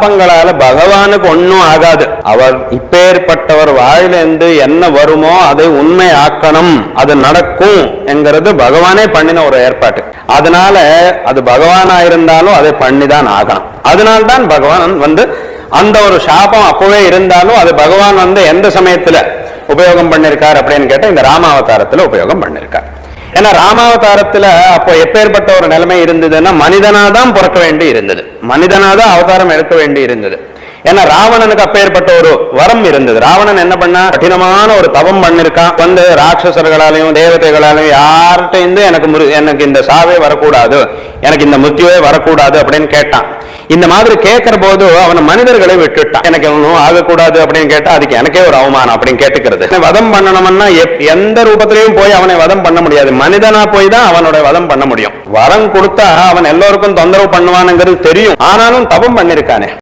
சாபங்களால பகவானுக்கு ஒன்னும் ஆகாது. அவர் இப்பேற்பட்டவர் வாயிலிருந்து என்ன வருமோ அதை உண்மை ஆக்கணும், அது நடக்கும் என்கிறது பகவானே பண்ணின ஒரு ஏற்பாட்டு. அதனால அது பகவானா இருந்தாலும் அதை பண்ணிதான் ஆகணும். அதனால்தான் பகவான் அந்த ஒரு சாபம் அப்பவே இருந்தாலும் அது பகவான் எந்த சமயத்துல உபயோகம் பண்ணிருக்கார் அப்படின்னு கேட்டா இந்த ராமாவதாரத்துல உபயோகம் பண்ணிருக்கார். ஏன்னா ராமாவதாரத்துல அப்போ எப்பேற்பட்ட ஒரு நிலைமை இருந்ததுன்னா மனிதனாதான் பிறக்க வேண்டி இருந்தது, மனிதனாதான் அவதாரம் எடுக்க வேண்டி இருந்தது. ஏன்னா ராவணனுக்கு அப்பேற்பட்ட ஒரு வரம் இருந்தது. ராவணன் என்ன பண்ணா, கடினமான ஒரு தவம் பண்ணிருக்கான். ராட்சசர்களாலையும் தேவதைகளாலையும் யார்கிட்ட எனக்கு இந்த சாவே வரக்கூடாது, எனக்கு இந்த முத்தியே வரக்கூடாது அப்படின்னு கேட்டான். இந்த மாதிரி கேட்கிற போது அவனை மனிதர்களை விட்டுட்டான். எனக்கு ஒன்றும் ஆகக்கூடாது அப்படின்னு கேட்டா அதுக்கு எனக்கே ஒரு அவமானம் அப்படின்னு கேட்டுக்கிறது. வதம் பண்ணணும்னா எந்த ரூபத்திலையும் போய் அவனை வதம் பண்ண முடியாது, மனிதனா போய் தான் அவனோட வதம் பண்ண முடியும். வரம் கொடுத்தா அவன் எல்லோருக்கும் தொந்தரவு பண்ணுவானுங்கிறது தெரியும், ஆனாலும் தவம் பண்ணிருக்கானே.